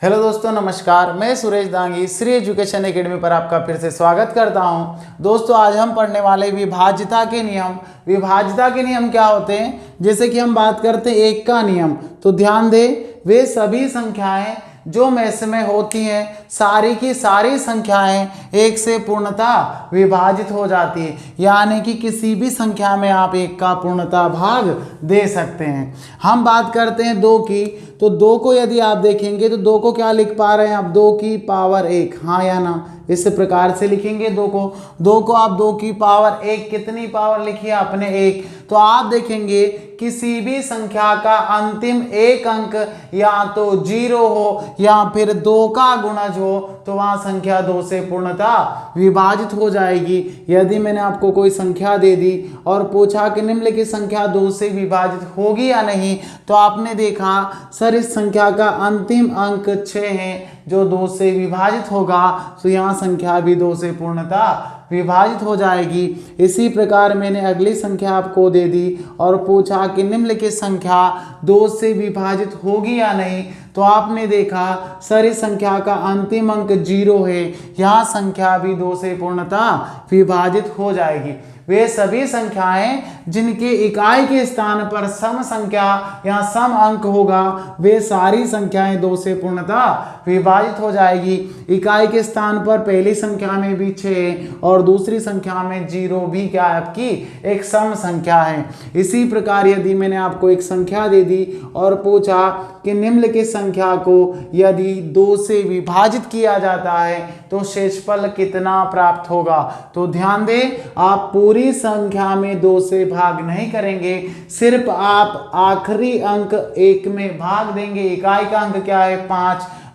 Hello दोस्तों, नमस्कार। मैं सुरेश दांगी श्री एजुकेशन एकेडमी पर आपका फिर से स्वागत करता हूं। दोस्तों, आज हम पढ़ने वाले विभाज्यता के नियम। विभाज्यता के नियम क्या होते हैं? जैसे कि हम बात करते हैं एक का नियम, तो ध्यान दें, वे सभी संख्याएं जो मेष में होती हैं, सारी की सारी संख्याएं एक से पूर्णतः विभाजित हो जाती है। यानी कि किसी भी संख्या में आप एक का पूर्णतः भाग दे सकते हैं। हम बात करते हैं दो की, तो दो को यदि आप देखेंगे तो दो को क्या लिख पा रहे हैं आप? 2 की पावर 1, हाँ या ना? इस प्रकार से लिखेंगे दो को आप 2 की पावर 1, कितनी पावर लिखी है आपने? 1। तो आप देखेंगे किसी भी संख्या का अंतिम एक अंक या तो 0 हो या फिर 2 का गुणज हो, तो वहां संख्या 2 से पूर्णतः विभाजित हो जाएगी। यदि मैंने आपको कोई संख्या दे दी और पूछा कि निम्नलिखित संख्या 2 से विभाजित होगी या नहीं, तो आपने देखा सर इस संख्या का अंतिम अंक 6 है जो 2 से विभाजित होगा, तो यहाँ संख्या भी 2 से पूर्णतः विभाजित हो जाएगी। इसी प्रकार मैंने अगली संख्या आपको दे दी और पूछा कि निम्नलिखित संख्या 2 से विभाजित होगी या नहीं, तो आपने देखा सर इस संख्या का अंतिम अंक 0 है, यहाँ संख्या भी 2 से पूर्णतः विभाजित हो जाएगी। वे सभी संख्याएं जिनके इकाई के स्थान पर सम संख्या या सम अंक होगा, वे सारी संख्याएं 2 से पूर्णतः विभाजित हो जाएगी। इकाई के स्थान पर पहली संख्या में भी 6 और दूसरी संख्या में 0 भी क्या है आपकी? एक सम संख्या है। इसी प्रकार यदि मैंने आपको एक संख्या दे दी और पूछा कि निम्नलिखित संख्या को यदि 2 से विभाजित किया जाता है तो शेषफल कितना प्राप्त होगा? तो ध्यान दें, आप पूरी संख्या में 2 से भाग नहीं करेंगे, सिर्फ आप आखिरी अंक 1 में भाग देंगे। इकाई का अंक क्या है?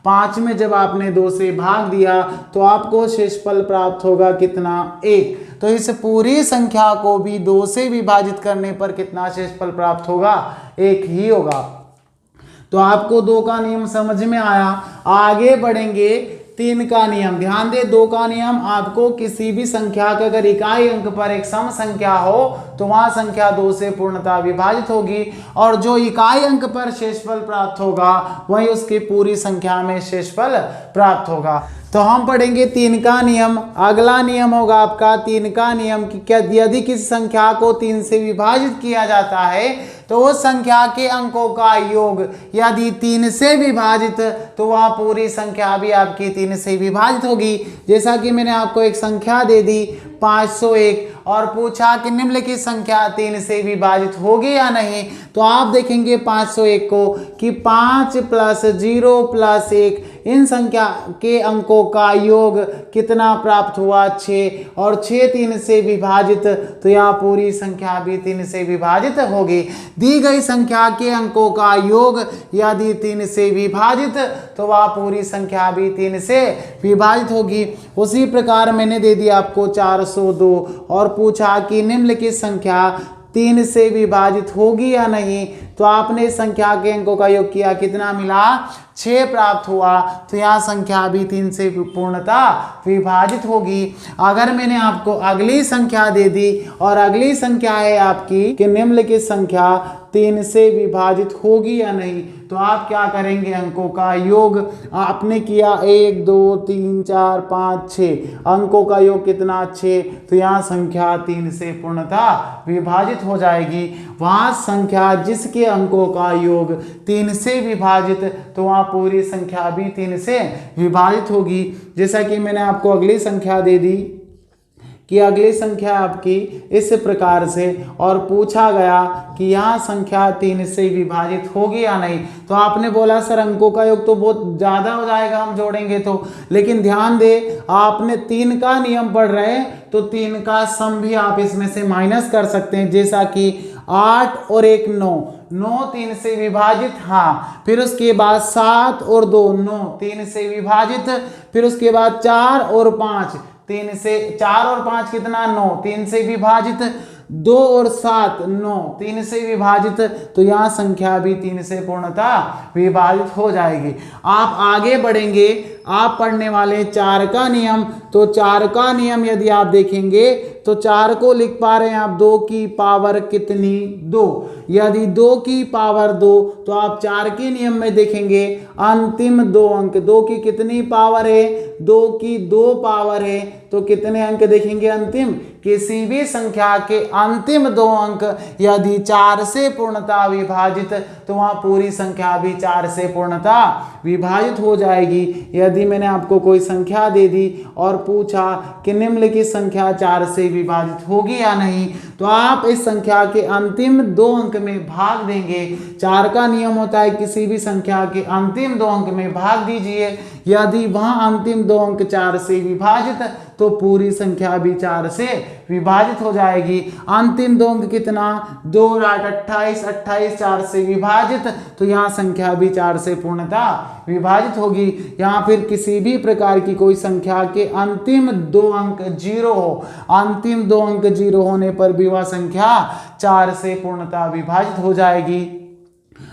5 में जब आपने 2 से भाग दिया तो आपको शेषफल प्राप्त होगा कितना? 1। तो इस पूरी संख्या को भी 2 से विभाजित करने पर कितना शेषफल प्राप्त होगा? 1 ही होगा। तो आपको 2 का नियम समझ में आया। आगे बढ़ेंगे 3 का नियम। ध्यान दे, 2 का नियम आपको किसी भी संख्या का अगर इकाई अंक पर एक सम संख्या हो तो वहां संख्या 2 से पूर्णतः विभाजित होगी और जो इकाई अंक पर शेषफल प्राप्त होगा वही उसकी पूरी संख्या में शेषफल प्राप्त होगा। तो हम पढ़ेंगे 3 का नियम। अगला नियम होगा आपका 3 का नियम कि क्या यदि किसी संख्या को 3 से विभाजित किया जाता है तो उस संख्या के अंकों का योग यदि 3 से विभाजित, तो वह पूरी संख्या भी आपकी 3 से विभाजित होगी। जैसा कि मैंने आपको एक संख्या दे दी 501 और पूछा कि निम्नलिखित संख्या 3 से विभाजित होगी या नहीं, तो आप देखेंगे 501 को कि 5 + 0 + 1 इन संख्या के अंकों का योग कितना प्राप्त हुआ? 6 और 6 3 से विभाजित, तो यहाँ पूरी संख्या भी 3 से विभाजित होगी। दी गई संख्या के अंकों का योग यदि 3 से विभाजित, तो वह पूरी संख्या भी 3 से विभाजित होगी। उसी प्रकार मैंने दे दिया आपको 402 और पूछा कि निम्नलिखित संख्या 3 से विभाजित होगी या नहीं, तो आपने संख्या के अंकों का योग किया, कितना मिला? 6 प्राप्त हुआ, तो यहाँ संख्या भी 3 से पूर्णतः विभाजित होगी। अगर मैंने आपको अगली संख्या दे दी और अगली संख्या है आपकी कि निम्नलिखित संख्या 3 से विभाजित होगी या नहीं, तो आप क्या करेंगे? अंकों का योग आपने किया 1 2 3 4 5 6, अंकों का योग कितना? 6, तो यहाँ संख्या 3 से पूर्णतः विभाजित हो जाएगी। वहाँ संख्या जिसके अंकों का योग 3 से विभाजित, तो वहाँ पूरी संख्या भी 3 से विभाजित होगी। जैसा कि मैंने आपको अगली संख्या दे दी कि अगली संख्या आपकी इस प्रकार से और पूछा गया कि यहाँ संख्या 3 से विभाजित होगी या नहीं, तो आपने बोला सर अंकों का योग तो बहुत ज़्यादा हो जाएगा हम जोड़ेंगे तो, लेकिन ध्यान दे आपने 3 का नियम पढ़ रहे हैं तो 3 का सम भी आप इसमें से माइनस कर सकते हैं। जैसा कि 8 और 1 9 3 से विभाजित, हाँ। फिर उसके बाद 7 और 2 9 3 से विभाजित। फिर उसके बाद 4 और 5 3 से 4 और 5 कितना? 9 3 से विभाजित। 2 और 7 9, 3 से विभाजित, तो यहाँ संख्या भी 3 से पूर्णतः विभाजित हो जाएगी। आप आगे बढ़ेंगे, आप पढ़ने वाले 4 का नियम। तो 4 का नियम यदि आप देखेंगे तो 4 को लिख पा रहे हैं आप 2 की पावर कितनी 2। यदि 2 की पावर 2 तो आप 4 के नियम में देखेंगे अंतिम 2 अंक, 2 की कितनी पावर है 2 की 2 पावर है, तो कितने अंक देखेंगे अंतिम, किसी भी संख्या के अंतिम 2 अंक यदि 4 से पूर्णतः विभाजित तो वहां पूरी संख्या भी 4 से पूर्णतः विभाजित हो जाएगी। यदि मैंने आपको कोई संख्या दे दी और पूछा कि निम्नलिखित संख्या 4 से विभाजित होगी या नहीं, तो आप इस संख्या के अंतिम 2 अंक में भाग देंगे। 4 का नियम होता है किसी भी संख्या के अंतिम 2 अंक में भाग दीजिए। यदि वहां अंतिम 2 अंक 4 से विभाजित तो पूरी संख्या भी 4 से विभाजित हो जाएगी। अंतिम 2 अंक कितना 2 और 8 28, 28 4 से विभाजित, तो यहाँ संख्या भी 4 से पूर्णतः विभाजित होगी। यहाँ फिर किसी भी प्रकार की कोई संख्या के अंतिम 2 अंक 0 हो, अंतिम 2 अंक 0 होने पर भी वह संख्या 4 से पूर्णतः विभाजित हो जाएगी।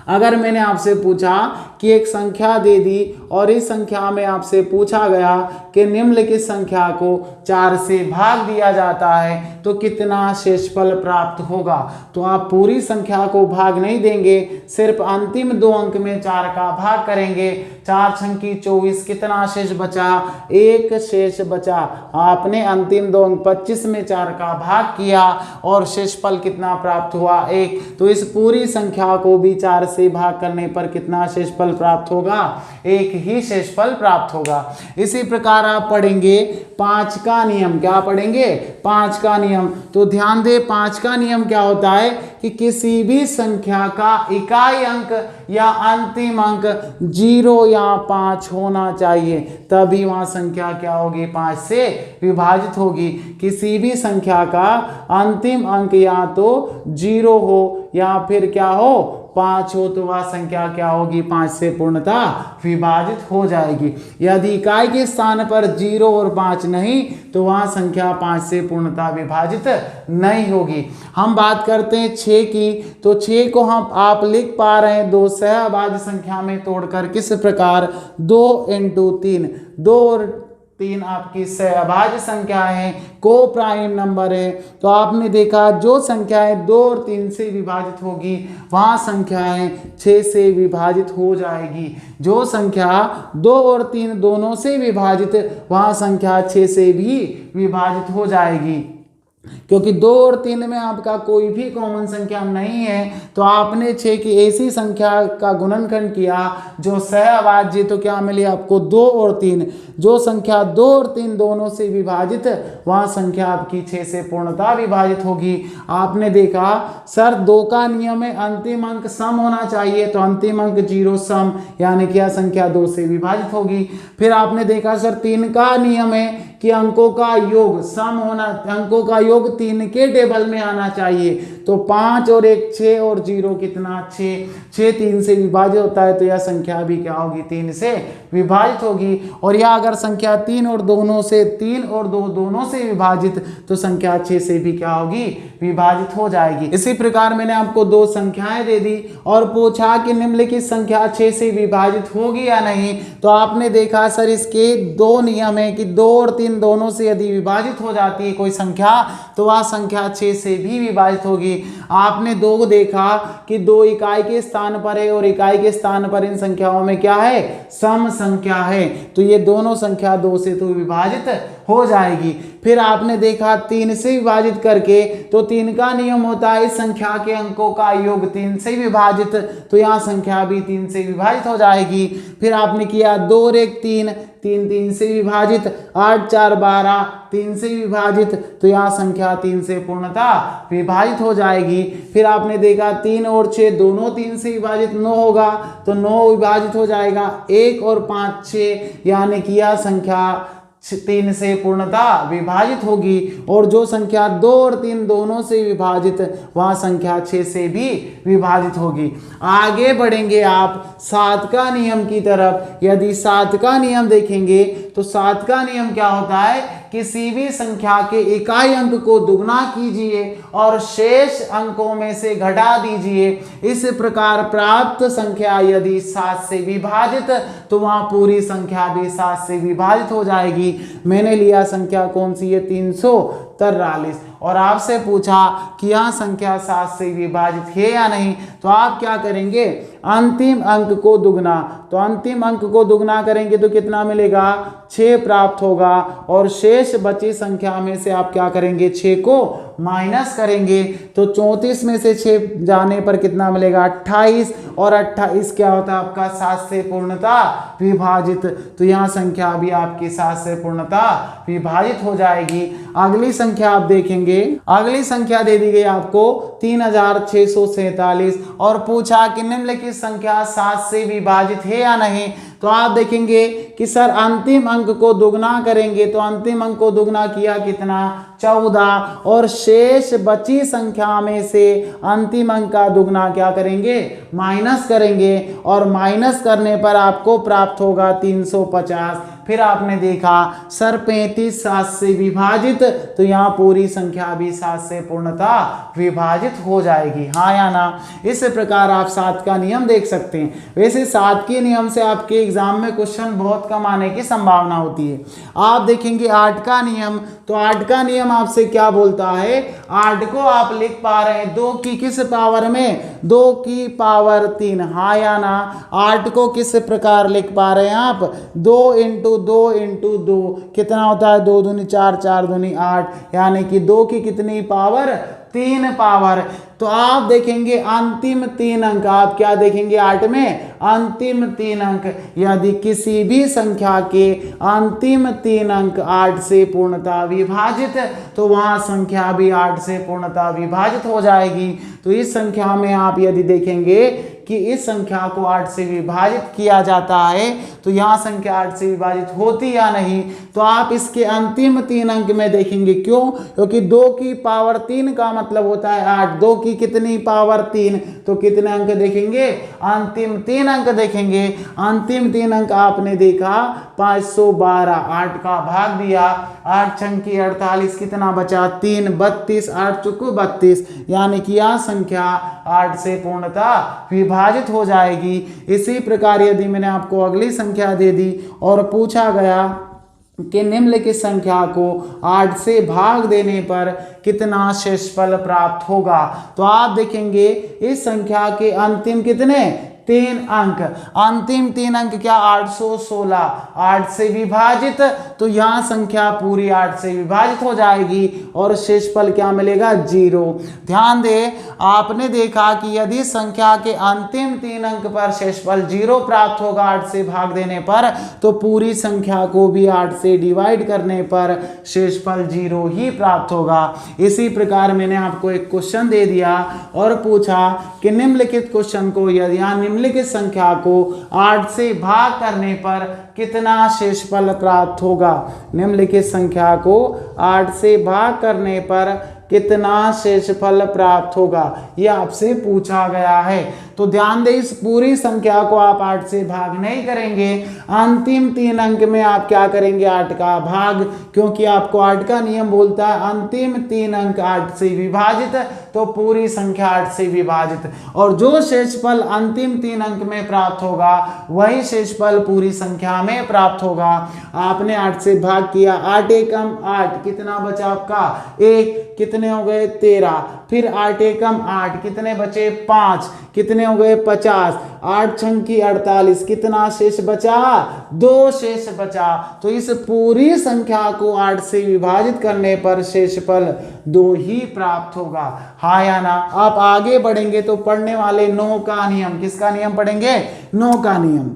अगर मैंने आपसे पूछा कि एक संख्या दे दी और इस संख्या में आपसे पूछा गया कि निम्नलिखित संख्या को 4 से भाग दिया जाता है तो कितना शेषफल प्राप्त होगा, तो आप पूरी संख्या को भाग नहीं देंगे, सिर्फ अंतिम 2 अंक में 4 का भाग करेंगे। 4 छंकी 24, कितना शेष बचा 1 शेष बचा। आपने अंतिम 2 अंक 25 में 4 का भाग किया और शेषफल कितना प्राप्त हुआ 1। तो इस पूरी संख्या को भी 4 से भाग करने पर कितना शेषफल प्राप्त होगा, 1 ही शेषफल प्राप्त होगा। इसी प्रकार आप पढ़ेंगे 5 का नियम। क्या पढ़ेंगे 5 का नियम। तो ध्यान दे 5 का नियम क्या होता है कि किसी भी संख्या का इकाई अंक या अंतिम अंक 0 या 5 होना चाहिए, तभी वहां संख्या क्या होगी 5 से विभाजित होगी। किसी भी संख्या का अंतिम अंक या तो 0 हो या फिर क्या हो 5 हो, तो वह संख्या क्या होगी 5 से पूर्णतः विभाजित हो जाएगी। यदि इकाई के स्थान पर 0 और 5 नहीं तो वह संख्या 5 से पूर्णतः विभाजित नहीं होगी। हम बात करते हैं 6 की। तो 6 को हम आप लिख पा रहे हैं 2 सहअभाज्य संख्या में तोड़कर, किस प्रकार 2 × 3, 2 और 3 आपकी सहअभाज्य संख्या है, को प्राइम नंबर है। तो आपने देखा जो संख्याएं 2 और 3 से विभाजित होगी वहां संख्याएं 6 से विभाजित हो जाएगी। जो संख्या 2 और 3 दोनों से विभाजित वहां संख्या 6 से भी विभाजित हो जाएगी। क्योंकि 2 और 3 में आपका कोई भी कॉमन संख्या नहीं है, तो आपने 6 की ऐसी संख्या का गुणनखंड किया जो सहअभाज्य, तो क्या मिले आपको 2 और 3। जो संख्या 2 और 3 दोनों से विभाजित वह संख्या आपकी 6 से पूर्णतः विभाजित होगी। आपने देखा सर 2 का नियम है अंतिम अंक सम होना चाहिए, तो अंतिम अंक 0 सम, यानी कि यह संख्या 2 से विभाजित होगी। फिर आपने देखा सर 3 का नियम है कि अंकों का योग सम होना, अंकों का योग 3 के टेबल में आना चाहिए। तो 5 और 1 6 और 0 कितना 6, 6 3 से विभाजित होता है, तो यह संख्या भी क्या होगी 3 से विभाजित होगी। और यह अगर संख्या 3 और 2 दोनों से विभाजित तो संख्या 6 से भी क्या होगी विभाजित हो जाएगी। इसी प्रकार मैंने आपको 2 संख्याएं दे दी और पूछा कि निम्नलिखित संख्या 6 से विभाजित होगी या नहीं। तो आपने देखा सर इसके 2 नियम है कि 2 और 3 दोनों से यदि विभाजित हो जाती है कोई संख्या तो वह संख्या 6 से भी विभाजित होगी। आपने 2 को देखा कि 2 इकाई के स्थान पर है और इकाई के स्थान पर इन संख्याओं में क्या है सम संख्या है, तो ये दोनों संख्या 2 से तो विभाजित हो जाएगी। फिर आपने देखा 3 से विभाजित करके, तो 3 का नियम होता है इस संख्या के अंकों का योग 3 से विभाजित, तो यहाँ संख्या भी 3 से विभाजित हो जाएगी। फिर आपने किया 2 और 1 3, 3 3 से विभाजित, 8 4 12 3 से विभाजित, तो यहाँ संख्या 3 से पूर्णतः विभाजित हो जाएगी। फिर आपने देखा 3 और 6 दोनों 3 से विभाजित 9 होगा, तो 9 विभाजित हो जाएगा। 1 और 5 6, यानी कि यह संख्या 3 से पूर्णतः विभाजित होगी। और जो संख्या 2 और 3 दोनों से विभाजित वह संख्या 6 से भी विभाजित होगी। आगे बढ़ेंगे आप 7 का नियम की तरफ। यदि 7 का नियम देखेंगे तो 7 का नियम क्या होता है किसी भी संख्या के इकाई अंक को दुगना कीजिए और शेष अंकों में से घटा दीजिए। इस प्रकार प्राप्त संख्या यदि 7 से विभाजित तो वहां पूरी संख्या भी 7 से विभाजित हो जाएगी। मैंने लिया संख्या कौन सी है, 343, और आपसे पूछा कि यह संख्या 7 से विभाजित है या नहीं, तो आप क्या करेंगे, अंतिम अंक को दुगना, तो अंतिम अंक को दुगना करेंगे तो कितना मिलेगा, 6 प्राप्त होगा, और शेष बची संख्या में से आप क्या करेंगे, 6 को माइनस करेंगे, तो 34 में से 6 जाने पर कितना मिलेगा, 28, और 28 क्या होता है आपका 7 से पूर्णता विभाजित, तो यहाँ संख्या भी आपकी 7 से पूर्णता विभाजित हो जाएगी। अगली संख्या आप देखेंगे, अगली संख्या दे दी गई आपको 3647 और पूछा कि निम्नलिखित संख्या 7 से विभाजित है या नहीं, तो आप देखेंगे कि सर अंतिम अंक को दुगना करेंगे, तो अंतिम अंक को दुगना किया कितना, 14, और शेष बची संख्या में से अंतिम अंक का दुगना क्या करेंगे, माइनस करेंगे, और माइनस करने पर आपको प्राप्त होगा 350। फिर आपने देखा सर 35 7 से विभाजित, तो यहाँ पूरी संख्या भी 7 से पूर्णता विभाजित हो जाएगी, हाँ या ना। इस प्रकार आप 7 का नियम देख सकते हैं। वैसे 7 के नियम से आपके एग्जाम में क्वेश्चन बहुत कम आने की संभावना होती है। आप देखेंगे 8 का नियम, तो 8 का नियम आपसे क्या बोलता है, 8 को आप लिख पा रहे हैं 2 की किस पावर में, 2 की पावर 3, हाँ या ना। 8 को किस प्रकार लिख पा रहे हैं आप, 2 इंटू 2 कितना होता है, 2 दूनी 4, 4 दूनी 8, यानी कि 2 की कितनी पावर, 3 पावर। तो आप देखेंगे अंतिम 3 अंक, आप क्या देखेंगे 8 में, अंतिम 3 अंक, यदि किसी भी संख्या के अंतिम 3 अंक 8 से पूर्णता विभाजित, तो वहां संख्या भी 8 से पूर्णता विभाजित हो जाएगी। तो इस संख्या में आप यदि देखेंगे कि इस संख्या को 8 से विभाजित किया जाता है, तो यहाँ संख्या 8 से विभाजित होती या नहीं, तो आप इसके अंतिम 3 अंक में देखेंगे, क्यों, क्योंकि 2 की पावर 3 का मतलब होता है 8, 2 की कितनी पावर 3, तो कितने अंक देखेंगे, अंतिम 3 अंक देखेंगे। अंतिम 3 अंक आपने देखा 512, 8 का भाग दिया, 8 छंकी 48, कितना बचा 3, 32, 8 चुकू 32, यानी कि यह संख्या 8 से पूर्णता विभाजित हो जाएगी। इसी प्रकार यदि मैंने आपको अगली संख्या दे दी और पूछा गया कि निम्नलिखित संख्या को 8 से भाग देने पर कितना शेषफल प्राप्त होगा, तो आप देखेंगे इस संख्या के अंतिम कितने 3 अंक, अंतिम 3 अंक क्या 816, 8 से विभाजित, तो यहाँ संख्या पूरी 8 से विभाजित हो जाएगी और शेषफल क्या मिलेगा 0। ध्यान दे, आपने देखा कि यदि संख्या के अंतिम 3 अंक पर शेषफल 0 प्राप्त होगा 8 से भाग देने पर, तो पूरी संख्या को भी 8 से डिवाइड करने पर शेषफल 0 ही प्राप्त होगा। इसी प्रकार मैंने आपको एक क्वेश्चन दे दिया और पूछा कि निम्नलिखित क्वेश्चन को यदि निम्नलिखित संख्या को 8 से भाग करने पर कितना शेषफल प्राप्त होगा, निम्नलिखित संख्या को 8 से भाग करने पर कितना शेषफल प्राप्त होगा, यह आपसे पूछा गया है। तो ध्यान दें, इस पूरी संख्या को आप 8 से भाग नहीं करेंगे, अंतिम 3 अंक में आप क्या करेंगे 8 का भाग, क्योंकि आपको 8 का नियम बोलता है अंतिम 3 अंक 8 से विभाजित, तो पूरी संख्या 8 से विभाजित, और जो शेषफल अंतिम 3 अंक में प्राप्त होगा वही शेषफल पूरी संख्या में प्राप्त होगा। आपने 8 से भाग किया, 8 एकम 8, कितना बचा आपका 1, कितने हो गए 13, फिर 8 एकम 8, कितने बचे 5, कितने हो गए 50, 8 छंकी 48, कितना शेष बचा 2 शेष बचा। तो इस पूरी संख्या को 8 से विभाजित करने पर शेषफल 2 ही प्राप्त होगा, हाँ या ना। आप आगे बढ़ेंगे तो पढ़ने वाले 9 का नियम, किसका नियम पढ़ेंगे 9 का नियम।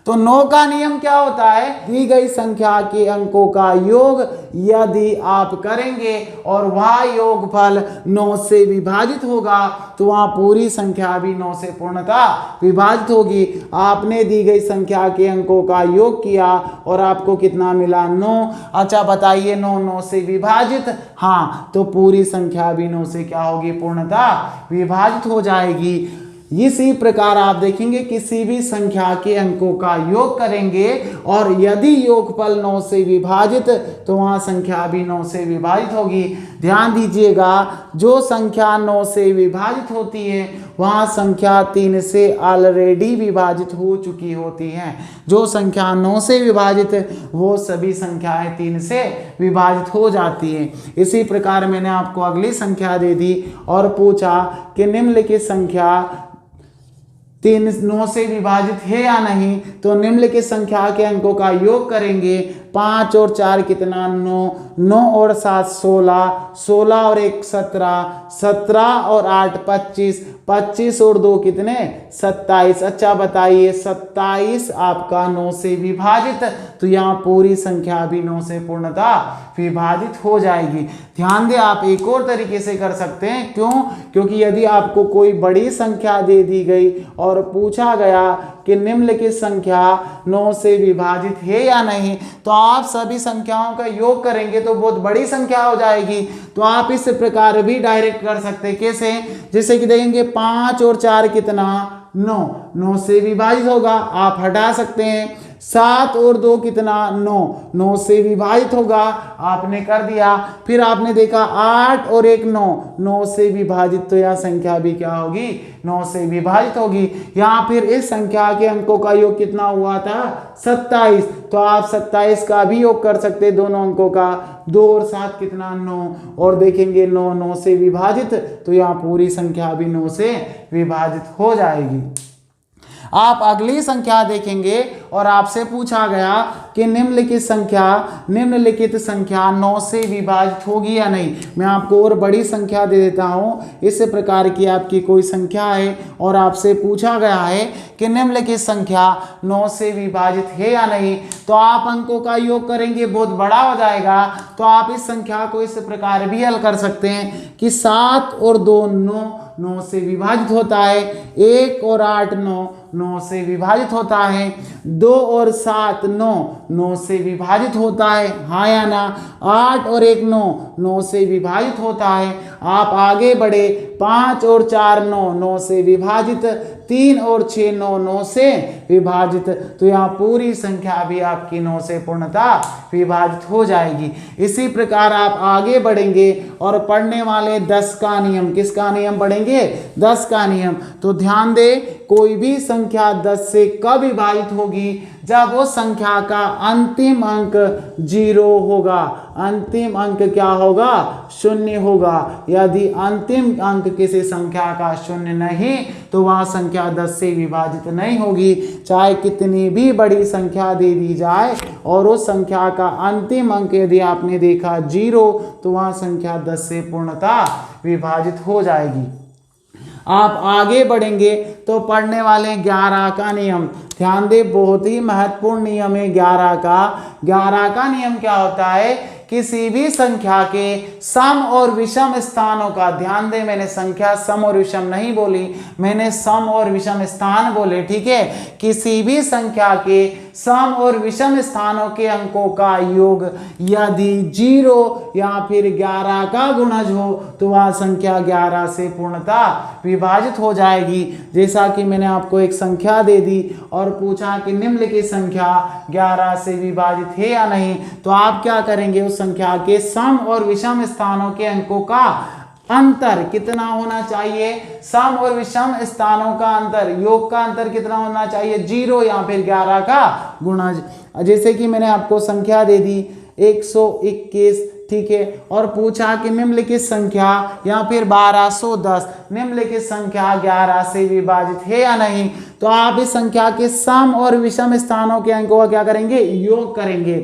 तो 9 का नियम क्या होता है, दी गई संख्या के अंकों का योग यदि आप करेंगे और वह योगफल 9 से विभाजित होगा, तो वहां पूरी संख्या भी 9 से पूर्णता विभाजित होगी। आपने दी गई संख्या के अंकों का योग किया और आपको कितना मिला 9। अच्छा बताइए 9 से विभाजित, हाँ, तो पूरी संख्या भी 9 से क्या होगी पूर्णता विभाजित हो जाएगी। इसी प्रकार आप देखेंगे किसी भी संख्या के अंकों का योग करेंगे और यदि योगफल 9 से विभाजित तो वहां संख्या भी 9 से विभाजित होगी। ध्यान दीजिएगा, जो संख्या 9 से विभाजित होती है वहां संख्या 3 से ऑलरेडी विभाजित हो चुकी होती है। जो संख्या 9 से विभाजित वो सभी संख्याएं 3 से विभाजित हो जाती है। इसी प्रकार मैंने आपको अगली संख्या दे दी और पूछा कि निम्नलिखित संख्या 9 से विभाजित है या नहीं, तो निम्नलिखित संख्या के अंकों का योग करेंगे। 5 और 4 कितना 9, 9 और 7 16, 16 और 1 17, 17 और 8 25, 25 और 2 कितने 27। अच्छा बताइए 27 आपका 9 से विभाजित, तो यहाँ पूरी संख्या भी 9 से पूर्णतः विभाजित हो जाएगी। ध्यान दें, आप एक और तरीके से कर सकते हैं। क्यों? क्योंकि यदि आपको कोई बड़ी संख्या दे दी गई और पूछा गया कि निम्नलिखित संख्या 9 से विभाजित है या नहीं, तो आप सभी संख्याओं का योग करेंगे तो बहुत बड़ी संख्या हो जाएगी। तो आप इस प्रकार भी डायरेक्ट कर सकते हैं। कैसे? जैसे कि देखेंगे 5 और 4 कितना 9, 9 से विभाजित होगा, आप हटा सकते हैं। 7 और 2 कितना 9, 9 से विभाजित होगा, आपने कर दिया। फिर आपने देखा 8 और 1 9, 9 से विभाजित, तो यह संख्या भी क्या होगी 9 से विभाजित होगी। यहाँ फिर इस संख्या के अंकों का योग कितना हुआ था 27, तो आप 27 का भी योग कर सकते हैं दोनों अंकों का। 2 और 7 कितना 9, और देखेंगे 9 9 से विभाजित, तो यहाँ पूरी संख्या भी 9 से विभाजित हो जाएगी। आप अगली संख्या देखेंगे और आपसे पूछा गया कि निम्नलिखित संख्या 9 से विभाजित होगी या नहीं। मैं आपको और बड़ी संख्या दे देता हूँ। इस प्रकार की आपकी कोई संख्या है और आपसे पूछा गया है कि निम्नलिखित संख्या 9 से विभाजित है या नहीं, तो आप अंकों का योग करेंगे, बहुत बड़ा हो जाएगा। तो आप इस संख्या को इस प्रकार भी हल कर सकते हैं कि 7 और 2 9, 9 से विभाजित होता है। 1 और 8 9, 9 से विभाजित होता है। 2 और 7 9, 9 से विभाजित होता है, हाँ या ना। 8 और 1 9, 9 से विभाजित होता है। आप आगे बढ़े, 5 और 4 9, 9 से विभाजित। 3 और 6 9, 9 से विभाजित, तो यहाँ पूरी संख्या भी आपकी 9 से पूर्णतः विभाजित हो जाएगी। इसी प्रकार आप आगे बढ़ेंगे और पढ़ने वाले 10 का नियम, किसका नियम पढ़ेंगे 10 का नियम। तो ध्यान दे, कोई भी संख्या 10 से कब विभाजित होगी, जब वो संख्या का अंतिम अंक 0 होगा। अंतिम अंक क्या होगा 0 होगा। यदि अंतिम अंक किसी संख्या का 0 नहीं, तो वह संख्या 10 से विभाजित नहीं होगी। चाहे कितनी भी बड़ी संख्या दे दी जाए और उस संख्या का अंतिम अंक यदि आपने देखा 0, तो वह संख्या 10 से पूर्णतः विभाजित हो जाएगी। आप आगे बढ़ेंगे तो पढ़ने वाले 11 का नियम। ध्यान दे, बहुत ही महत्वपूर्ण नियम है 11 का। 11 का नियम क्या होता है? किसी भी संख्या के सम और विषम स्थानों का, ध्यान दे मैंने संख्या सम और विषम नहीं बोली, मैंने सम और विषम स्थान बोले, ठीक है। किसी भी संख्या के सम और विषम स्थानों के अंकों का योग यदि 0 या फिर 11 का गुणज हो, तो वह संख्या 11 से पूर्णतः विभाजित हो जाएगी। जैसा कि मैंने आपको एक संख्या दे दी और पूछा कि निम्नलिखित संख्या 11 से विभाजित है या नहीं, तो आप क्या करेंगे, उस संख्या के सम और विषम स्थानों के अंकों का अंतर कितना होना चाहिए, सम और विषम स्थानों का अंतर, योग का अंतर कितना होना चाहिए 0 या फिर 11 का गुणज। जैसे कि मैंने आपको संख्या दे दी 121, ठीक है, और पूछा कि निम्नलिखित संख्या या फिर 1210, निम्नलिखित संख्या 11 से विभाजित है या नहीं, तो आप इस संख्या के सम और विषम स्थानों के अंकों का क्या करेंगे, योग करेंगे।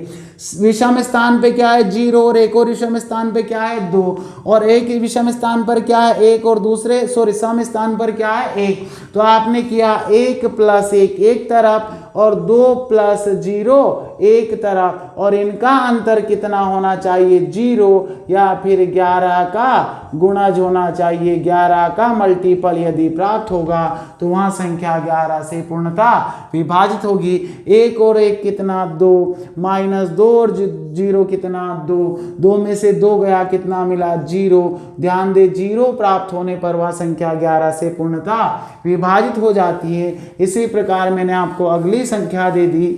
विषम स्थान पे क्या है 0 और एक और विषम स्थान पे क्या है 2, और एक विषम स्थान पर क्या है 1 और दूसरे सम स्थान पर क्या है 1। तो आपने किया 1 + 1 एक तरफ और 2 + 0 एक तरफ और इनका अंतर कितना होना चाहिए 0 या फिर 11 का गुणज होना चाहिए, 11 का मल्टीपल यदि प्राप्त होगा तो वहां संख्या 11 से पूर्णतः विभाजित होगी। एक और एक कितना 2, -2 और 0 कितना 2, 2 में से 2 गया कितना मिला 0। ध्यान दे 0 प्राप्त होने पर वह संख्या 11 से पूर्णतः विभाजित हो जाती है। इसी प्रकार मैंने आपको अगली संख्या दे दी,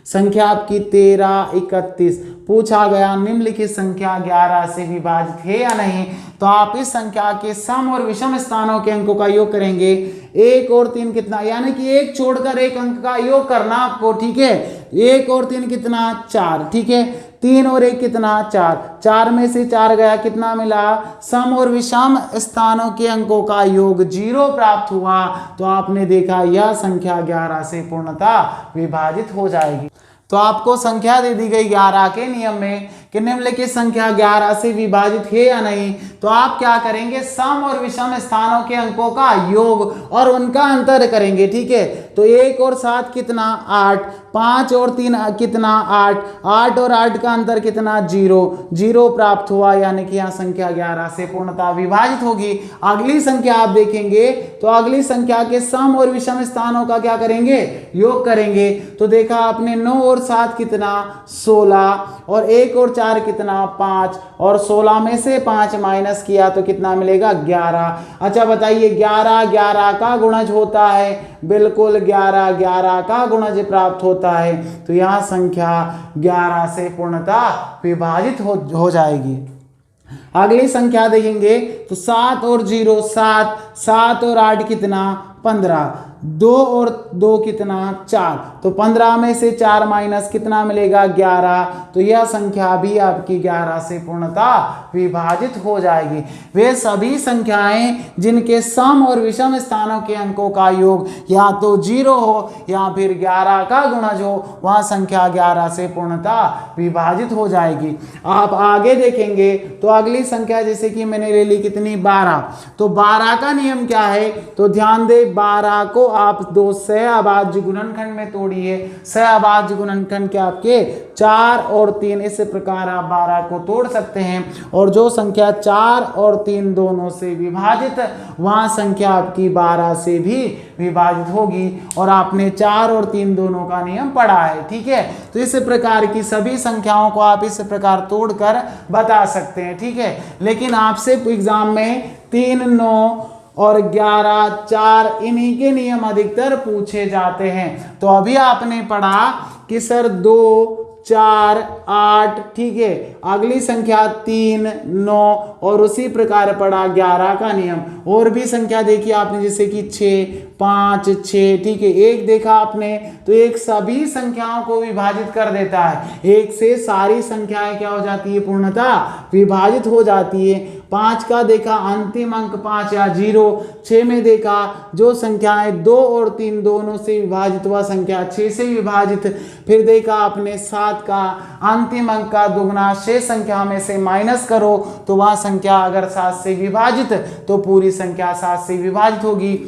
संख्या आपकी 13, 31। पूछा गया निम्नलिखित संख्या 11 से विभाजित है या नहीं, तो आप इस संख्या के सम और विषम स्थानों के अंकों का योग करेंगे। 1 और 3 कितना, यानी कि एक छोड़कर एक अंक का योग करना आपको, ठीक है। 1 और 3 कितना 4, ठीक है। 3 और 1 कितना 4, 4 में से 4 गया कितना मिला, सम और विषम स्थानों के अंकों का योग 0 प्राप्त हुआ। तो आपने देखा यह संख्या 11 से पूर्णतः विभाजित हो जाएगी। तो आपको संख्या दे दी गई 11 के नियम में कि निम्नलिखित संख्या 11 से विभाजित है या नहीं, तो आप क्या करेंगे, सम और विषम स्थानों के अंकों का योग और उनका अंतर करेंगे, ठीक है। तो 1 और 7 कितना 8, 5 और 3 कितना 8, 8 और 8 का अंतर कितना 0, 0 प्राप्त हुआ, यानी कि यहाँ संख्या 11 से पूर्णतः विभाजित होगी। अगली संख्या आप देखेंगे तो अगली संख्या के सम और विषम स्थानों का क्या करेंगे, योग करेंगे। तो देखा आपने 9 और 7 कितना 16 और 1 और 4 कितना 5 और 16 में से 5 माइनस किया तो कितना मिलेगा 11। अच्छा बताइए 11 11 का गुणज होता है, बिल्कुल 11 11 का गुणज प्राप्त होता है। तो यहाँ संख्या 11 से पूर्णतः विभाजित हो जाएगी। अगली संख्या देखेंगे तो 7 और 0 7, 7 और 8 कितना 15, 2 और 2 कितना 4, तो 15 में से 4 माइनस कितना मिलेगा 11। तो यह संख्या भी आपकी 11 से पूर्णतः विभाजित हो जाएगी। वे सभी संख्याएं जिनके सम और विषम स्थानों के अंकों का योग या तो 0 हो या फिर 11 का गुणज हो, वह संख्या 11 से पूर्णतः विभाजित हो जाएगी। आप आगे देखेंगे तो अगली संख्या जैसे कि मैंने ले ली कितनी 12, तो 12 का नियम क्या है, तो ध्यान दे 12 को आप 2 सहअभाज्य गुणनखंड में तोड़िए। सहअभाज्य गुणनखंड के आपके 4 और 3, इस प्रकार आप 12 को तोड़ सकते हैं और जो संख्या 4 और 3 दोनों से विभाजित, वहां संख्या आपकी 12 से भी विभाजित होगी। और आपने 4 और 3 दोनों का नियम पढ़ा है, ठीक है। तो इस प्रकार की सभी संख्याओं को आप इस प्रकार तोड़कर बता सकते हैं, ठीक है। लेकिन आपसे एग्जाम में 3, 9 और 11, 4 इन्हीं के नियम अधिकतर पूछे जाते हैं। तो अभी आपने पढ़ा कि सर 2, 4, 8, ठीक है। अगली संख्या 3, 9 और उसी प्रकार पढ़ा 11 का नियम। और भी संख्या देखी आपने जैसे कि 6, 5, 6, ठीक है। एक देखा आपने तो एक सभी संख्याओं को विभाजित कर देता है, एक से सारी संख्याएं क्या हो जाती है, पूर्णतः विभाजित हो जाती है। 5 का देखा अंतिम अंक 5 या 0, 6 में देखा जो संख्याएं 2 और 3 दोनों से विभाजित हुआ संख्या 6 से विभाजित। फिर देखा आपने 7 का अंतिम अंक का दुगना 6 संख्या में से माइनस करो तो वह संख्या अगर 7 से विभाजित तो पूरी संख्या 7 से विभाजित होगी।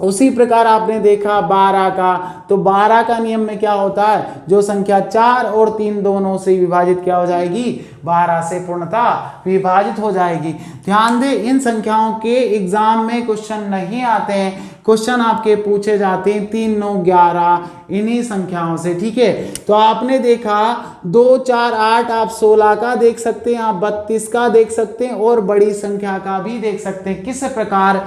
उसी प्रकार आपने देखा 12 का, तो 12 का नियम में क्या होता है, जो संख्या 4 और 3 दोनों से विभाजित क्या हो जाएगी, 12 से पूर्णतः विभाजित हो जाएगी। ध्यान दें इन संख्याओं के एग्जाम में क्वेश्चन नहीं आते हैं, क्वेश्चन आपके पूछे जाते हैं 3, 9, 11 इन्हीं संख्याओं से, ठीक है। तो आपने देखा 2, 4, 8, आप 16 का देख सकते हैं, आप 32 का देख सकते हैं और बड़ी संख्या का भी देख सकते हैं। किस प्रकार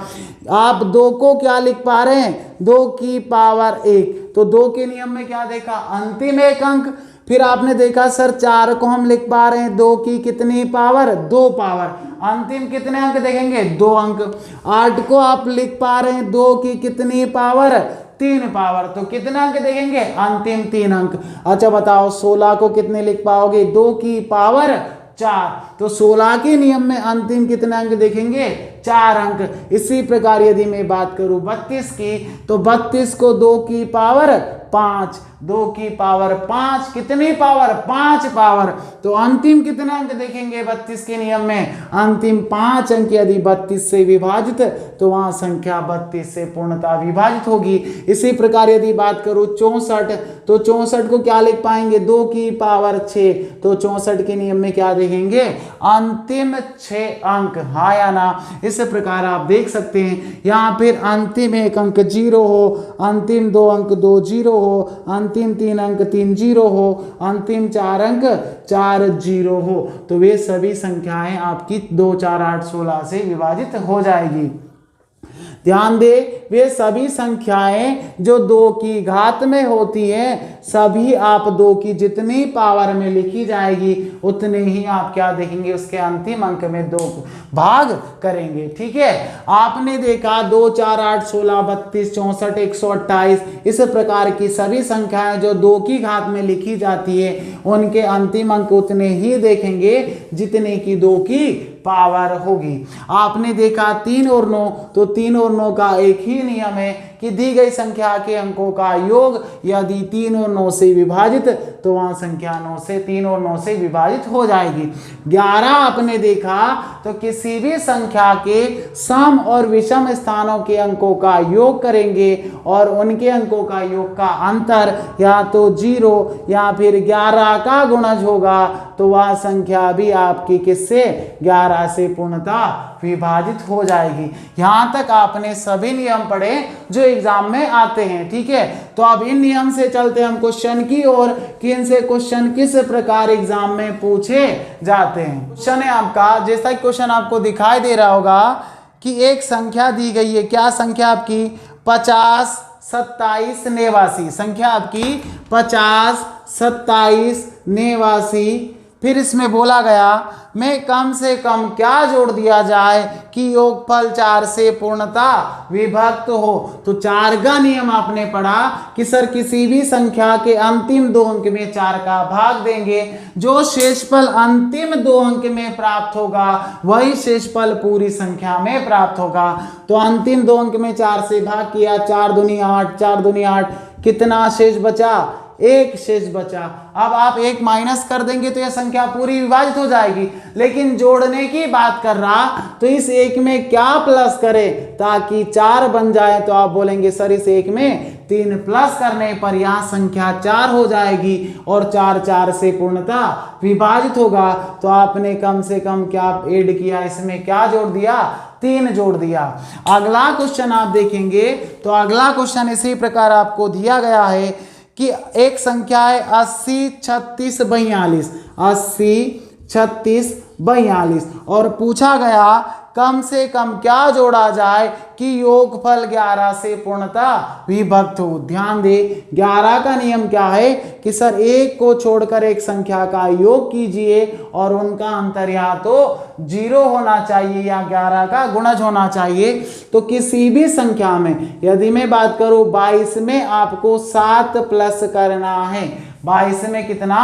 आप 2 को क्या लिख पा रहे हैं, 2 की पावर 1, तो 2 के नियम में क्या देखा, अंतिम एक अंक। फिर आपने देखा सर 4 को हम लिख पा रहे हैं 2 की कितनी पावर, 2 पावर, अंतिम कितने अंक देखेंगे, 2 अंक। 8 को आप लिख पा रहे हैं 2 की कितनी पावर, 3 पावर, तो कितने अंक देखेंगे, अंतिम 3 अंक। अच्छा बताओ 16 को कितने लिख पाओगे, 2 की पावर 4, तो 16 के नियम में अंतिम कितने अंक देखेंगे, 4 अंक। इसी प्रकार यदि मैं बात करूं 32 की, तो 32 को 2 की पावर 5, 2 की पावर 5, कितनी पावर? 5 पावर। तो अंतिम कितने अंक देखेंगे 32 के नियम में? अंतिम 5 अंक यदि 32 से विभाजित तो वहां संख्या 32 से पूर्णतः विभाजित होगी। इसी प्रकार यदि बात करूं 64, तो 64 को क्या लिख पाएंगे? 2 की पावर 6, तो 64 के नियम में क्या देखेंगे? अंतिम 6 अंक, हाँ या ना? इस प्रकार आप देख सकते हैं यहाँ फिर अंतिम 1 अंक 0 हो, अंतिम 2 अंक 2 0 हो, अंतिम 3 अंक 3 0 हो, अंतिम 4 अंक 4 0 हो। तो वे सभी संख्याएं आपकी 2 4 8 16 से विभाजित हो जाएगी। ध्यान दे, वे सभी संख्याएं जो 2 की घात में होती हैं सभी आप 2 की जितनी पावर में लिखी जाएगी उतने ही आप क्या देखेंगे? उसके अंतिम अंक में 2 भाग करेंगे। ठीक है, आपने देखा 2 4 8 16 32 64 128 इस प्रकार की सभी संख्याएं जो 2 की घात में लिखी जाती है उनके अंतिम अंक उतने ही देखेंगे जितने की 2 की पावर होगी। आपने देखा 3 और 9, तो 3 और 9 का एक ही नियम है कि दी गई संख्या के अंकों का योग यदि 3 और 9 से विभाजित तो वहां संख्या 9 से 3 और 9 से विभाजित हो जाएगी। 11 आपने देखा तो किसी भी संख्या के सम और विषम स्थानों के अंकों का योग करेंगे और उनके अंकों का योग का अंतर या तो 0 या फिर 11 का गुणज होगा, तो वह संख्या भी आपकी किससे? 11 से पूर्णतः विभाजित हो जाएगी। यहां तक आपने सभी नियम पढ़े जो एग्जाम में आते हैं। ठीक है, तो अब इन नियम से चलते हम क्वेश्चन की ओर कि इनसे क्वेश्चन किस प्रकार एग्जाम में पूछे जाते हैं। क्वेश्चन है आपका, जैसा कि क्वेश्चन आपको दिखाई दे रहा होगा कि एक संख्या दी गई है। क्या संख्या आपकी? 50 27 89। संख्या आपकी 50 27 89। फिर इसमें बोला गया में कम से कम क्या जोड़ दिया जाए कि योगफल 4 से पूर्णतः विभक्त हो। तो 4 का नियम आपने पढ़ा कि सर किसी भी संख्या के अंतिम 2 अंक में 4 का भाग देंगे, जो शेषफल अंतिम 2 अंक में प्राप्त होगा वही शेषफल पूरी संख्या में प्राप्त होगा। तो अंतिम 2 अंक में 4 से भाग किया, 4 दूनी 8, 4 दूनी 8, कितना शेष बचा? 1 शेष बचा। अब आप 1 माइनस कर देंगे तो यह संख्या पूरी विभाजित हो जाएगी, लेकिन जोड़ने की बात कर रहा तो इस 1 में क्या प्लस करें ताकि 4 बन जाए? तो आप बोलेंगे सर इस 1 में 3 प्लस करने पर यहां संख्या 4 हो जाएगी और 4 4 से पूर्णतः विभाजित होगा। तो आपने कम से कम क्या ऐड किया? इसमें क्या जोड़ दिया? 3 जोड़ दिया। अगला क्वेश्चन आप देखेंगे तो अगला क्वेश्चन इसी प्रकार आपको दिया गया है कि एक संख्या है 80 36 42, 80 36 42 और पूछा गया कम से कम क्या जोड़ा जाए कि योगफल 11 से पूर्णतः विभक्त हो। ध्यान दे, 11 का नियम क्या है कि सर 1 को छोड़कर एक संख्या का योग कीजिए और उनका अंतर या तो 0 होना चाहिए या 11 का गुणज होना चाहिए। तो किसी भी संख्या में यदि मैं बात करूं 22 में आपको 7 प्लस करना है, 22 में कितना?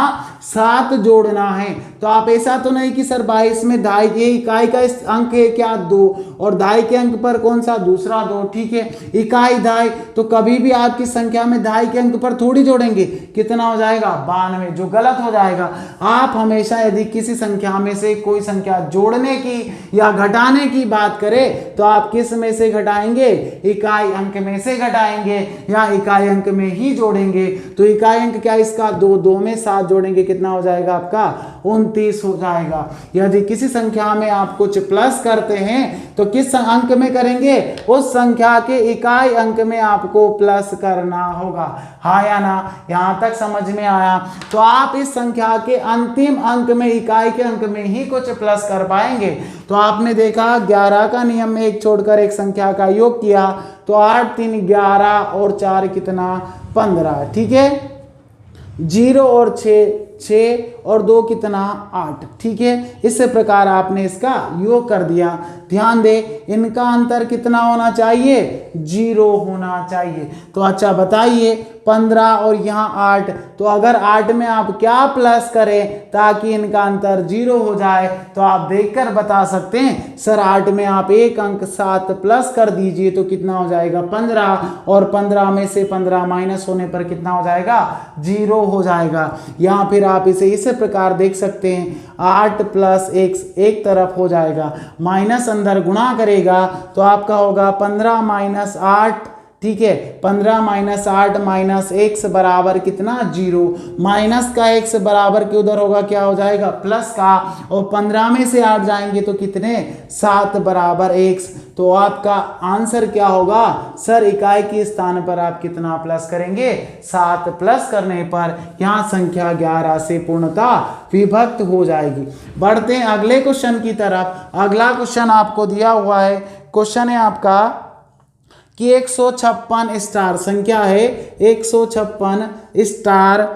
7 जोड़ना है। तो आप ऐसा तो नहीं कि सर 22 में दाई के इकाई का अंक है क्या? 2 और दाई के अंक पर कौन सा? दूसरा 2। ठीक है, इकाई दाई, तो कभी भी आपकी संख्या में दाई के अंक पर थोड़ी जोड़ेंगे। कितना हो जाएगा? 92, जो गलत हो जाएगा। आप हमेशा यदि किसी संख्या में से कोई संख्या जोड़ने की या घटाने की बात करें तो आप किस में से घटाएंगे? इकाई अंक में से घटाएंगे या इकाई अंक में ही जोड़ेंगे। तो इकाई अंक क्या इसका? 2, 2 में 7 जोड़ेंगे कितना हो जाएगा आपका? 29 हो जाएगा। यदि किसी संख्या में आप कुछ प्लस करते हैं तो किस अंक में करेंगे? उस संख्या के इकाई अंक में आपको प्लस करना होगा। हाँ या ना? यहां तक समझ में आया? तो आप इस संख्या के अंतिम अंक में इकाई के अंक में ही कुछ प्लस कर पाएंगे। तो आपने देखा 11 का नियम में 1 छोड़कर एक संख्या का योग किया तो 8 3 11 और 4 कितना? 15। ठीक है, 0 और 6 6 और 2 कितना 8। ठीक है, इस प्रकार आपने इसका योग कर दिया। ध्यान दे इनका अंतर कितना होना चाहिए, 0 होना चाहिए। तो अच्छा बताइए 15 और यहाँ 8, तो अगर 8 में आप क्या प्लस करें ताकि इनका अंतर 0 हो जाए, तो आप देखकर बता सकते हैं सर 8 में आप एक अंक 7 प्लस कर दीजिए तो कितना हो जाएगा 15, और 15 में से 15 माइनस होने पर कितना हो जाएगा 0 हो जाएगा। या फिर आप इसे इस प्रकार देख सकते हैं 8 प्लस x एक तरफ हो जाएगा, माइनस अंदर गुणा करेगा तो आपका होगा 15 माइनस 8। ठीक है, 15 माइनस 8 माइनस x बराबर कितना 0, माइनस का x बराबर के उधर होगा क्या हो जाएगा प्लस का, और 15 में से 8 जाएंगे तो कितने 7 बराबर x। तो आपका आंसर क्या होगा सर, इकाई के स्थान पर आप कितना प्लस करेंगे 7 प्लस करने पर यहाँ संख्या 11 से पूर्णतः विभक्त हो जाएगी। बढ़ते हैं अगले क्वेश्चन की तरफ। अगला क्वेश्चन आपको दिया हुआ है, क्वेश्चन है आपका कि 156 स्टार संख्या है 156 स्टार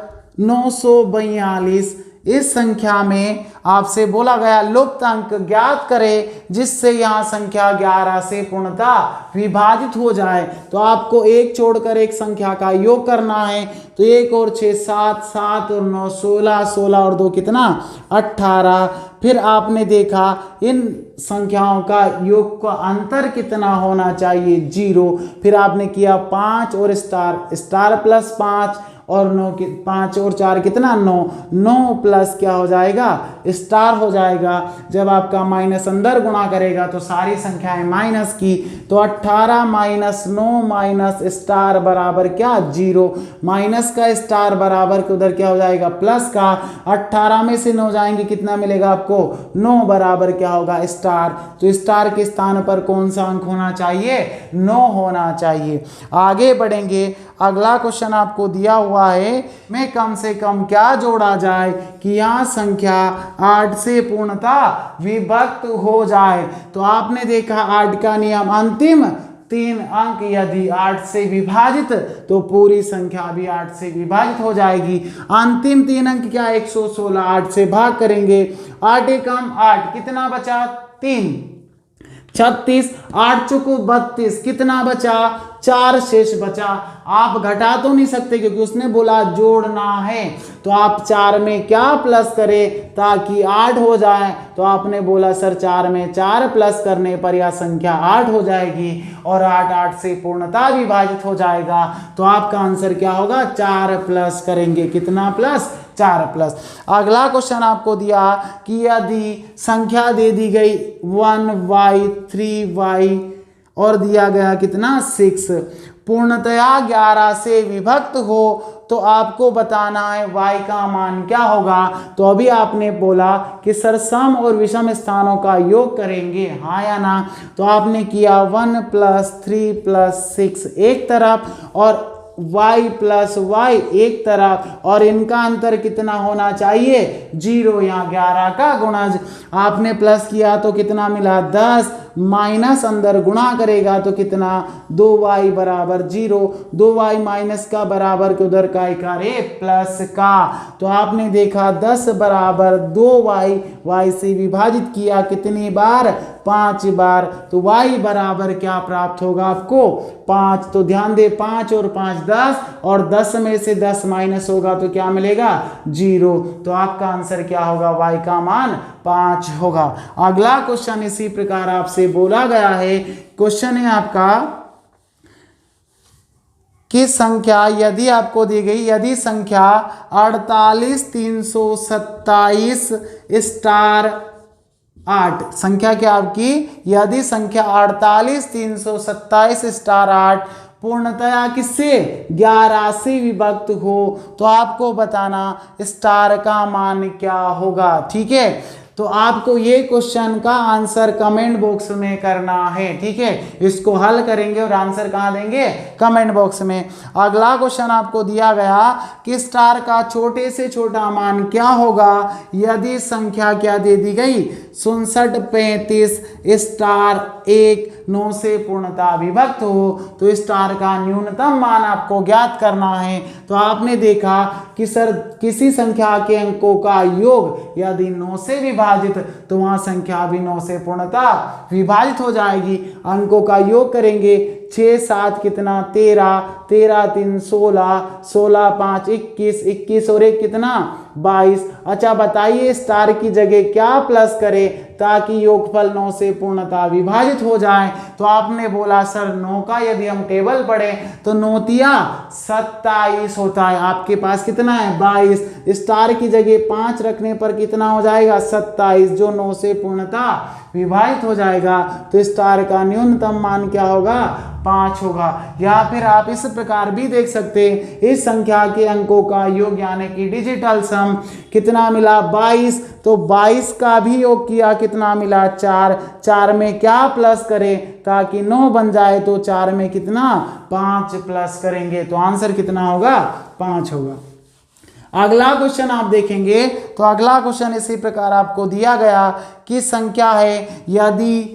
942, इस संख्या में आपसे बोला गया लुप्त अंक ज्ञात करें जिससे यहाँ संख्या 11 से पूर्णतः विभाजित हो जाए। तो आपको एक छोड़कर एक संख्या का योग करना है। तो 1 और 6 7, 7 और 9 16, 16 और 2 कितना 18। फिर आपने देखा इन संख्याओं का योग का अंतर कितना होना चाहिए 0। फिर आपने किया 5 और स्टार, स्टार प्लस 5 और 9 की 5 और 4 कितना 9, 9 प्लस क्या हो जाएगा स्टार हो जाएगा। जब आपका माइनस अंदर गुणा करेगा तो सारी संख्याएं माइनस की, तो 18 माइनस 9 माइनस स्टार बराबर क्या 0, माइनस का स्टार बराबर के उधर क्या हो जाएगा प्लस का। 18 में से 9 जाएंगे कितना मिलेगा आपको 9 बराबर क्या होगा स्टार। तो स्टार के स्थान पर कौन सा अंक होना चाहिए 9 होना चाहिए। आगे बढ़ेंगे, अगला क्वेश्चन आपको दिया हुआ है में कम से कम क्या जोड़ा जाए कि यहाँ संख्या 8 से पूर्णतः विभक्त हो जाए। तो आपने देखा 8 का नियम, अंतिम 3 अंक यदि 8 से विभाजित तो पूरी संख्या भी 8 से विभाजित हो जाएगी। अंतिम 3 अंक क्या 116, 8 से भाग करेंगे, 8 एकम 8 कितना बचा 3, 36, 8 चुको 32 कितना बचा 4 शेष बचा। आप घटा तो नहीं सकते क्योंकि उसने बोला जोड़ना है, तो आप 4 में क्या प्लस करें ताकि 8 हो जाए। तो आपने बोला सर 4 में 4 प्लस करने पर यह संख्या 8 हो जाएगी और 8 8 से पूर्णतः विभाजित हो जाएगा। तो आपका आंसर क्या होगा 4 प्लस करेंगे, कितना प्लस 4 प्लस। अगला क्वेश्चन आपको दिया कि यदि संख्या दे दी गई 1y 3y और दिया गया कितना 6 पूर्णतया 11 से विभक्त हो तो आपको बताना है y का मान क्या होगा। तो अभी आपने बोला कि सर सम और विषम स्थानों का योग करेंगे, हाँ या ना। तो आपने किया 1 प्लस 3 प्लस 6 एक तरफ और y प्लस y एक तरफ, और इनका अंतर कितना होना चाहिए 0। यहाँ 11 का गुणज आपने प्लस किया तो कितना मिला 10, माइनस अंदर गुणा करेगा तो कितना 2y बराबर 0, 2y माइनस का बराबर के उधर का इकारे प्लस का। तो आपने देखा 10 बराबर 2y, y से विभाजित किया कितनी बार 5 बार, तो y बराबर क्या प्राप्त होगा आपको 5। तो ध्यान दे 5 और 5 10, और 10 में से 10 माइनस होगा तो क्या मिलेगा 0। तो आपका आंसर क्या होगा y का मान 5 होगा। अगला क्वेश्चन इसी प्रकार आपसे बोला गया है, क्वेश्चन है आपका कि संख्या यदि आपको दी गई, यदि संख्या 48 327 स्टार 8, संख्या क्या आपकी, यदि संख्या 48 327 स्टार 8 पूर्णतया किससे 11 से विभक्त हो तो आपको बताना स्टार का मान क्या होगा। ठीक है, तो आपको ये क्वेश्चन का आंसर कमेंट बॉक्स में करना है। ठीक है, इसको हल करेंगे और आंसर कहाँ देंगे कमेंट बॉक्स में। अगला क्वेश्चन आपको दिया गया कि स्टार का छोटे से छोटा मान क्या होगा यदि संख्या क्या दे दी गई 67 35 स्टार 1 9 से पूर्णतः विभक्त हो तो स्टार का न्यूनतम मान आपको ज्ञात करना है। तो आपने देखा कि सर किसी संख्या के अंकों का योग यदि 9 से विभाजित तो वहाँ संख्या भी 9 से पूर्णतः विभाजित हो जाएगी। अंकों का योग करेंगे 6 7 कितना 13 13 3 16 16 5 21 21 और 1 कितना 22। अच्छा बताइए स्टार की जगह क्या प्लस करें ताकि योगफल 9 से पूर्णतः विभाजित हो जाए। तो आपने बोला सर 9 का यदि हम टेबल पढ़ें तो 9 तिया 27 होता है। आपके पास कितना है 22। स्टार की जगह 5 रखने पर कितना हो जाएगा 27 जो 9 से पूर्णतः विभाजित हो जाएगा। तो स्टार का न्यूनतम मान क्या होगा 5 होगा। या फिर आप इस प्रकार भी देख सकते हैं इस संख्या के अंकों का योग यानी कि डिजिटल सम कितना मिला 22। तो 22 का भी योग किया कितना मिला 4 4 में क्या प्लस करें ताकि 9 बन जाए तो 4 में कितना 5 प्लस करेंगे तो आंसर कितना होगा 5 होगा। अगला क्वेश्चन आप देखेंगे तो अगला क्वेश्चन इसी प्रकार आपको दिया गया कि संख्या है यदि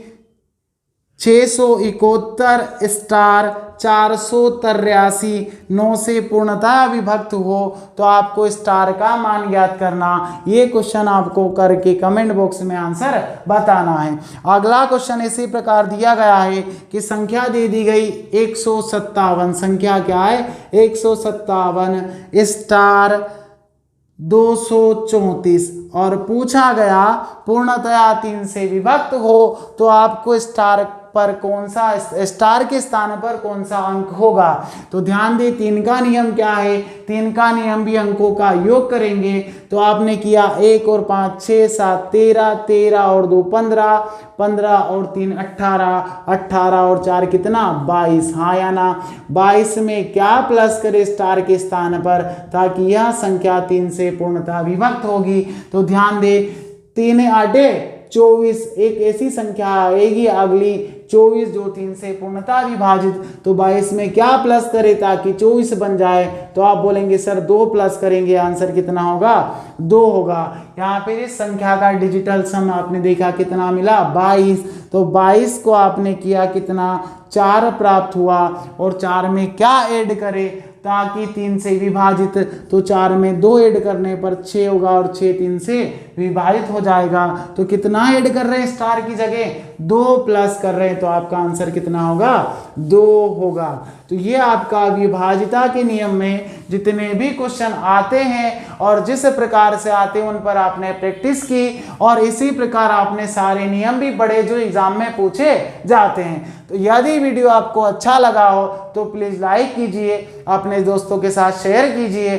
671 स्टार 483 9 से पूर्णतः विभक्त हो तो आपको स्टार का मान ज्ञात करना। ये क्वेश्चन आपको करके कमेंट बॉक्स में आंसर बताना है। अगला क्वेश्चन इसी प्रकार दिया गया है कि संख्या दे दी गई 157 संख्या क्या है 157 स्टार 234 और पूछा गया पूर्णतया 3 से विभक्त हो तो आपको स्टार पर कौन सा स्टार के स्थान पर कौन सा अंक होगा। तो ध्यान दें 3 का नियम क्या है 3 का नियम भी अंकों का योग करेंगे। तो आपने किया 1 और 5 6 7 13 13 और 2 15 15 और 3 18 18 और 4 कितना 22। हाँ या ना 22 में क्या प्लस करे स्टार के स्थान पर ताकि यह संख्या 3 से पूर्णतः विभक्त होगी। तो ध्यान दे 3 8 24 एक ऐसी संख्या आएगी अगली 24 जो 3 से पूर्णतः विभाजित। तो 22 में क्या प्लस करे ताकि 24 बन जाए। तो आप बोलेंगे सर 2 प्लस करेंगे आंसर कितना होगा 2 होगा। यहाँ पर इस संख्या का डिजिटल सम आपने देखा कितना मिला 22। तो 22 को आपने किया कितना 4 प्राप्त हुआ और 4 में क्या ऐड करे ताकि 3 से विभाजित। तो 4 में 2 ऐड करने पर 6 होगा और 6 3 से विभाजित हो जाएगा। तो कितना ऐड कर रहे हैं स्टार की जगह 2 प्लस कर रहे हैं तो आपका आंसर कितना होगा 2 होगा। तो ये आपका विभाजिता के नियम में जितने भी क्वेश्चन आते हैं और जिस प्रकार से आते हैं उन पर आपने प्रैक्टिस की और इसी प्रकार आपने सारे नियम भी पढ़े जो एग्जाम में पूछे जाते हैं। तो यदि वीडियो आपको अच्छा लगा हो तो प्लीज़ लाइक कीजिए अपने दोस्तों के साथ शेयर कीजिए।